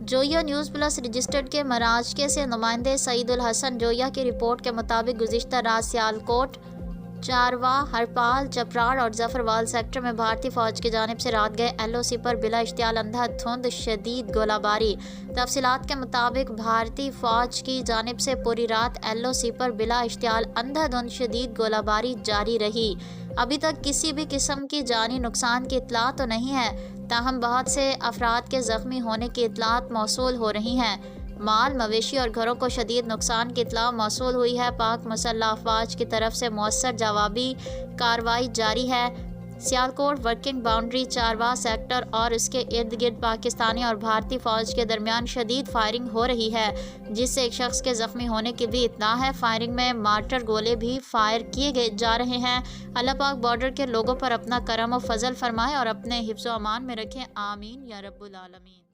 جویا news plus registered کے مراکش سے نمائندے سعید الحسن جویا کی رپورٹ کے مطابق گزشتہ رات سیالکوٹ، چارواہ، ہرپال، چپراڑ اور ظفروال سیکٹر میں بھارتی فوج کی جانب سے رات گئے LOC پر بلا اشتعال اندھا دھند شدید گولہ باری۔ تفصیلات کے مطابق بھارتی فوج کی جانب سے پوری رات LOC پر بلا اشتعال اندھا دھند شدید گولہ باری جاری رہی۔ ابھی تک کسی بھی قسم کی جانی نقصان کی اطلاع تو نہیں ہے، تاہم بہت سے افراد کے زخمی ہونے کی اطلاعات موصول ہو رہی ہیں۔ مال، مویشی اور گھروں کو شدید نقصان کی اطلاع موصول ہوئی ہے۔ پاک مسلح افواج کی طرف سے مؤثر جوابی کارروائی جاری ہے۔ Sialkot working boundary, Charwah sector اور اس کے ارد گرد پاکستانی اور بھارتی فوج کے درمیان شدید فائرنگ ہو رہی ہے، جس سے ایک شخص کے زخمی ہونے کی بھی اطلاع ہے۔ فائرنگ میں مارٹر گولے بھی فائر کیے جا رہے ہیں۔ اللہ پاک بارڈر کے لوگوں پر اپنا کرم و فضل فرمائے اور اپنے حفظ و امان میں رکھیں، آمین یا رب العالمین۔